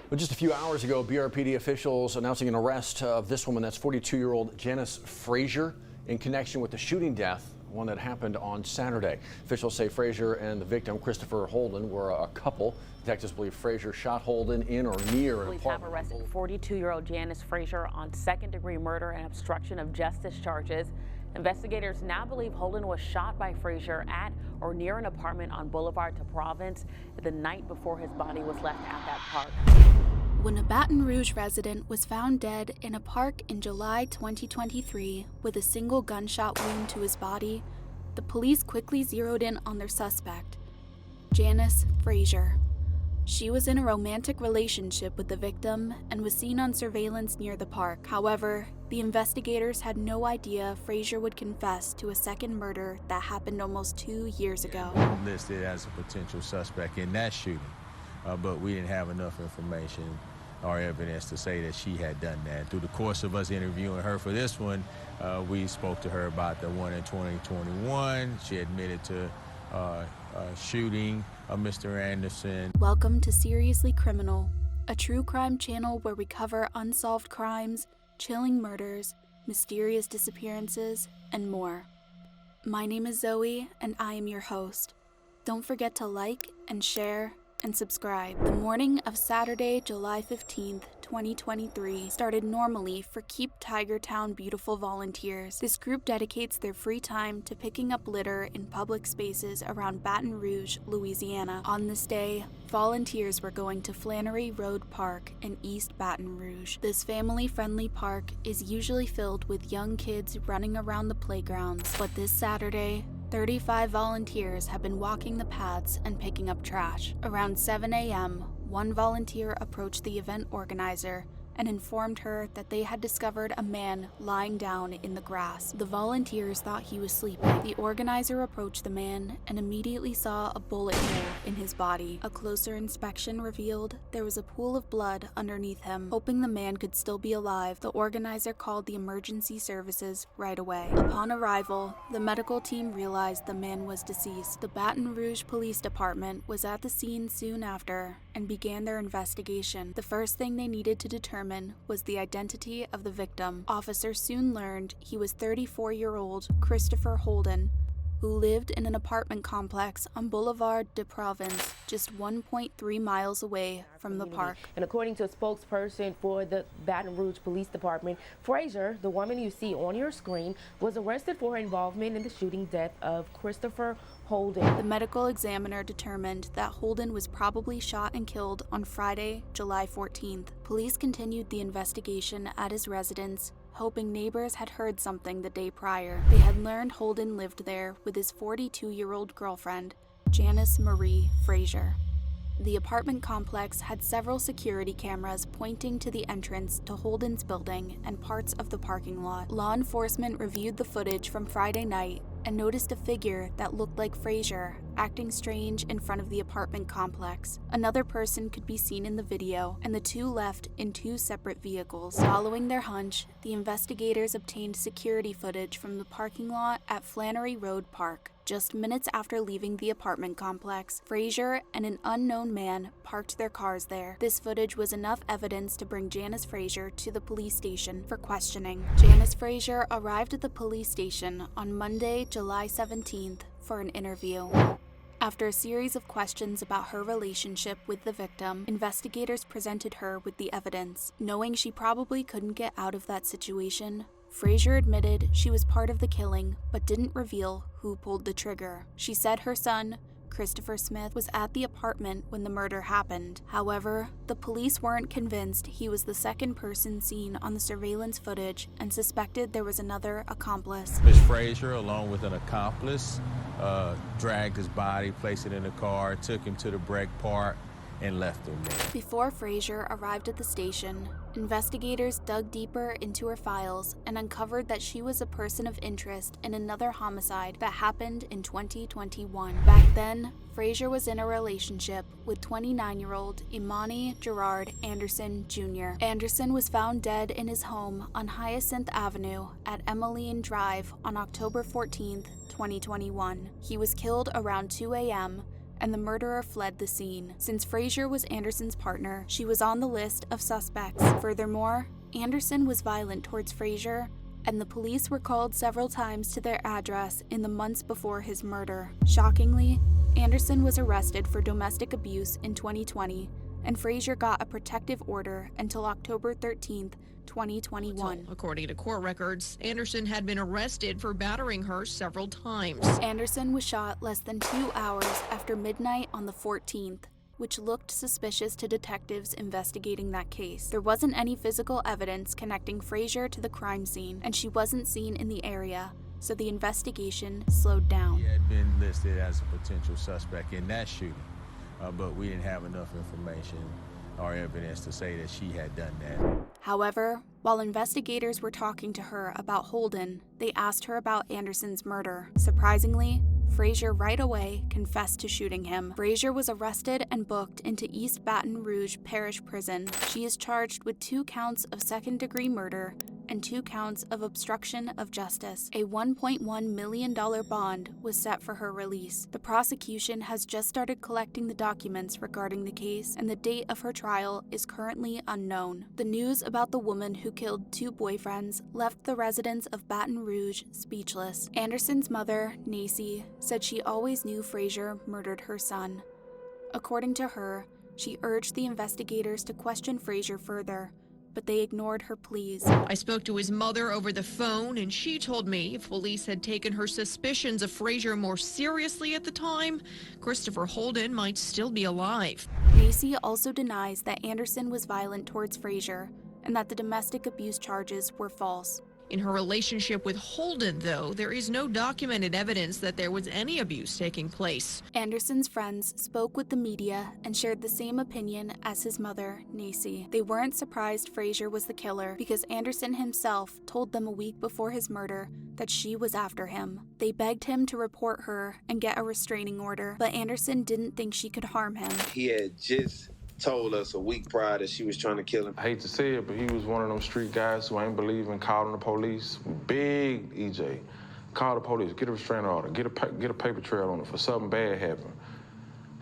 But just a few hours ago, BRPD officials announcing an arrest of this woman, that's 42-year-old Janice Frazier, in connection with the shooting death, one that happened on Saturday. Officials say Frazier and the victim, Christopher Holden, were a couple. Detectives believe Frazier shot Holden in or near an apartment. Police have arrested 42-year-old Janice Frazier on second-degree murder and obstruction of justice charges. Investigators now believe Holden was shot by Frazier at or near an apartment on Boulevard to Province the night before his body was left at that park. When a Baton Rouge resident was found dead in a park in July 2023 with a single gunshot wound to his body, the police quickly zeroed in on their suspect, Janice Frazier. She was in a romantic relationship with the victim and was seen on surveillance near the park. However, the investigators had no idea Frazier would confess to a second murder that happened almost 2 years ago. Listed as a potential suspect in that shooting, but we didn't have enough information or evidence to say that she had done that. Through the course of us interviewing her for this one, we spoke to her about the one in 2021. She admitted to shooting Mr. Anderson. Welcome to Seriously Criminal, a true crime channel where we cover unsolved crimes, chilling murders, mysterious disappearances, and more. My name is Zoe, and I am your host. Don't forget to like and share and subscribe. The morning of Saturday, July 15th, 2023 started normally for Keep Tiger Town Beautiful volunteers. This group dedicates their free time to picking up litter in public spaces around Baton Rouge, Louisiana. On this day, volunteers were going to Flannery Road Park in East Baton Rouge. This family-friendly park is usually filled with young kids running around the playgrounds, but this Saturday, 35 volunteers have been walking the paths and picking up trash. Around 7 a.m., one volunteer approached the event organizer and informed her that they had discovered a man lying down in the grass. The volunteers thought he was sleeping. The organizer approached the man and immediately saw a bullet hole in his body. A closer inspection revealed there was a pool of blood underneath him. Hoping the man could still be alive, the organizer called the emergency services right away. Upon arrival, the medical team realized the man was deceased. The Baton Rouge Police Department was at the scene soon after and began their investigation. The first thing they needed to determine was the identity of the victim. Officers soon learned he was 34-year-old Christopher Holden, who lived in an apartment complex on Boulevard de Province, just 1.3 miles away from the park. And according to a spokesperson for the Baton Rouge Police Department, Frazier, the woman you see on your screen, was arrested for her involvement in the shooting death of Christopher Holden. The medical examiner determined that Holden was probably shot and killed on Friday, July 14th. Police continued the investigation at his residence, hoping neighbors had heard something the day prior. They had learned Holden lived there with his 42-year-old girlfriend, Janice Marie Frazier. The apartment complex had several security cameras pointing to the entrance to Holden's building and parts of the parking lot. Law enforcement reviewed the footage from Friday night and noticed a figure that looked like Frazier acting strange in front of the apartment complex. Another person could be seen in the video, and the two left in two separate vehicles. Following their hunch, the investigators obtained security footage from the parking lot at Flannery Road Park. Just minutes after leaving the apartment complex, Frazier and an unknown man parked their cars there. This footage was enough evidence to bring Janice Frazier to the police station for questioning. Janice Frazier arrived at the police station on Monday, July 17th for an interview. After a series of questions about her relationship with the victim, investigators presented her with the evidence. Knowing she probably couldn't get out of that situation, Frazier admitted she was part of the killing, but didn't reveal who pulled the trigger. She said her son, Christopher Smith, was at the apartment when the murder happened. However, the police weren't convinced he was the second person seen on the surveillance footage and suspected there was another accomplice. Ms. Frazier, along with an accomplice, dragged his body, placed it in a car, took him to the Breck Park, and left him there. Before Frazier arrived at the station, investigators dug deeper into her files and uncovered that she was a person of interest in another homicide that happened in 2021. Back then, Frazier was in a relationship with 29-year-old Imani Gerard Anderson Jr. Anderson was found dead in his home on Hyacinth Avenue at Emmeline Drive on October 14th, 2021. He was killed around 2 a.m., and the murderer fled the scene. Since Frazier was Anderson's partner, she was on the list of suspects. Furthermore, Anderson was violent towards Frazier, and the police were called several times to their address in the months before his murder. Shockingly, Anderson was arrested for domestic abuse in 2020, and Frazier got a protective order until October 13th, 2021. According to court records, Anderson had been arrested for battering her several times. Anderson was shot less than 2 hours after midnight on the 14th, which looked suspicious to detectives investigating that case. There wasn't any physical evidence connecting Frazier to the crime scene, and she wasn't seen in the area, so the investigation slowed down. He had been listed as a potential suspect in that shooting, but we didn't have enough information or evidence to say that she had done that. However, while investigators were talking to her about Holden, they asked her about Anderson's murder. Surprisingly, Frazier right away confessed to shooting him. Frazier was arrested and booked into East Baton Rouge Parish Prison. She is charged with 2 counts of second-degree murder and 2 counts of obstruction of justice. A $1.1 million bond was set for her release. The prosecution has just started collecting the documents regarding the case, and the date of her trial is currently unknown. The news about the woman who killed 2 boyfriends left the residents of Baton Rouge speechless. Anderson's mother, Nacy, said she always knew Frazier murdered her son. According to her, she urged the investigators to question Frazier further, but they ignored her pleas. I spoke to his mother over the phone, and she told me if police had taken her suspicions of Frazier more seriously at the time, Christopher Holden might still be alive. Nacy also denies that Anderson was violent towards Frazier and that the domestic abuse charges were false. In her relationship with Holden, though, there is no documented evidence that there was any abuse taking place. Anderson's friends spoke with the media and shared the same opinion as his mother, Nacy. They weren't surprised Frazier was the killer because Anderson himself told them a week before his murder that she was after him. They begged him to report her and get a restraining order, but Anderson didn't think she could harm him. He had just told us a week prior that she was trying to kill him. I hate to say it, but he was one of them street guys who ain't believing calling the police. Big EJ. Call the police, get a restraining order, get a paper trail on it for something bad happened.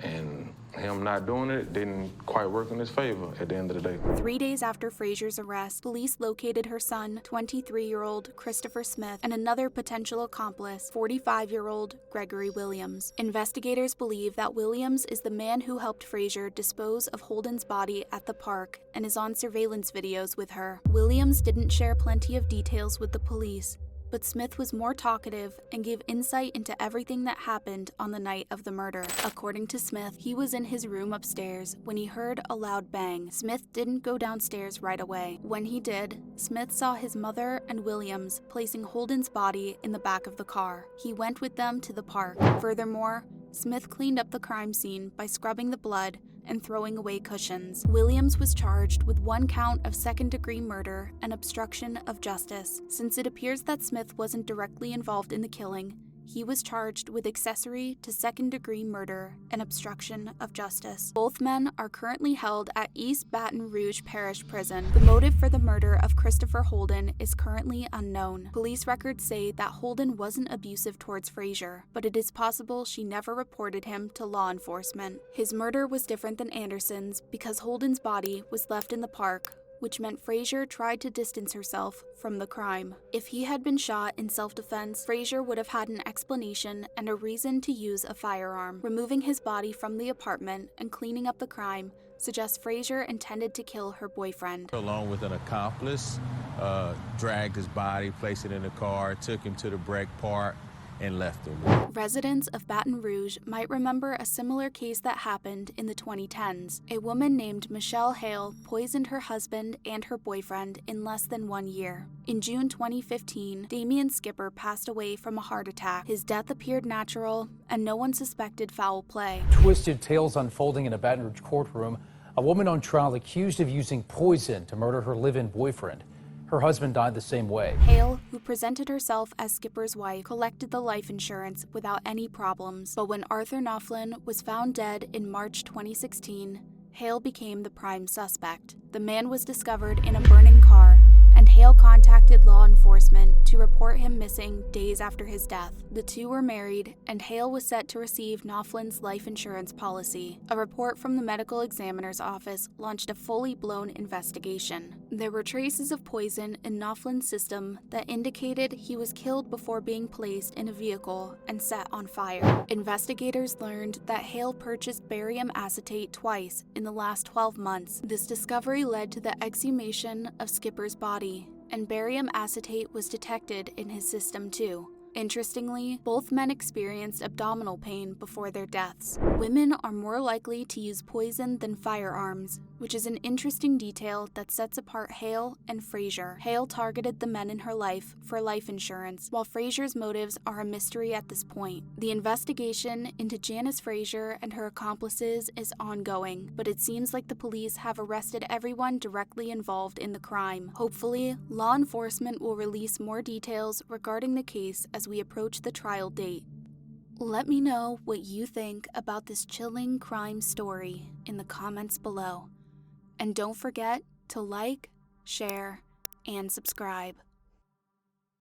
And him not doing it didn't quite work in his favor at the end of the day. 3 days after Frazier's arrest, police located her son, 23-year-old Christopher Smith, and another potential accomplice, 45-year-old Gregory Williams. Investigators believe that Williams is the man who helped Frazier dispose of Holden's body at the park and is on surveillance videos with her. Williams didn't share plenty of details with the police, but Smith was more talkative and gave insight into everything that happened on the night of the murder. According to Smith, he was in his room upstairs when he heard a loud bang. Smith didn't go downstairs right away. When he did, Smith saw his mother and Williams placing Holden's body in the back of the car. He went with them to the park. Furthermore, Smith cleaned up the crime scene by scrubbing the blood and throwing away cushions. Williams was charged with 1 count of second-degree murder and obstruction of justice. Since it appears that Smith wasn't directly involved in the killing, he was charged with accessory to second-degree murder and obstruction of justice. Both men are currently held at East Baton Rouge Parish Prison. The motive for the murder of Christopher Holden is currently unknown. Police records say that Holden wasn't abusive towards Frazier, but it is possible she never reported him to law enforcement. His murder was different than Anderson's because Holden's body was left in the park, which meant Frazier tried to distance herself from the crime. If he had been shot in self-defense, Frazier would have had an explanation and a reason to use a firearm. Removing his body from the apartment and cleaning up the crime suggests Frazier intended to kill her boyfriend. Along with an accomplice, dragged his body, placed it in the car, took him to the Breck Park, and left him. Residents of Baton Rouge might remember a similar case that happened in the 2010s. A woman named Michelle Hale poisoned her husband and her boyfriend in less than 1 year. In June 2015, Damian Skipper passed away from a heart attack. His death appeared natural, and no one suspected foul play. Twisted tales unfolding in a Baton Rouge courtroom. A woman on trial accused of using poison to murder her live-in boyfriend. Her husband died the same way. Hale, who presented herself as Skipper's wife, collected the life insurance without any problems. But when Arthur Knopflin was found dead in March 2016, Hale became the prime suspect. The man was discovered in a burning car, and Hale contacted law enforcement to report him missing days after his death. The two were married, and Hale was set to receive Knopflin's life insurance policy. A report from the medical examiner's office launched a fully blown investigation. There were traces of poison in Knopflin's system that indicated he was killed before being placed in a vehicle and set on fire. Investigators learned that Hale purchased barium acetate twice in the last 12 months. This discovery led to the exhumation of Skipper's body, and barium acetate was detected in his system too. Interestingly, both men experienced abdominal pain before their deaths. Women are more likely to use poison than firearms, which is an interesting detail that sets apart Hale and Frazier. Hale targeted the men in her life for life insurance, while Frazier's motives are a mystery at this point. The investigation into Janice Frazier and her accomplices is ongoing, but it seems like the police have arrested everyone directly involved in the crime. Hopefully, law enforcement will release more details regarding the case as we approach the trial date. Let me know what you think about this chilling crime story in the comments below. And don't forget to like, share, and subscribe.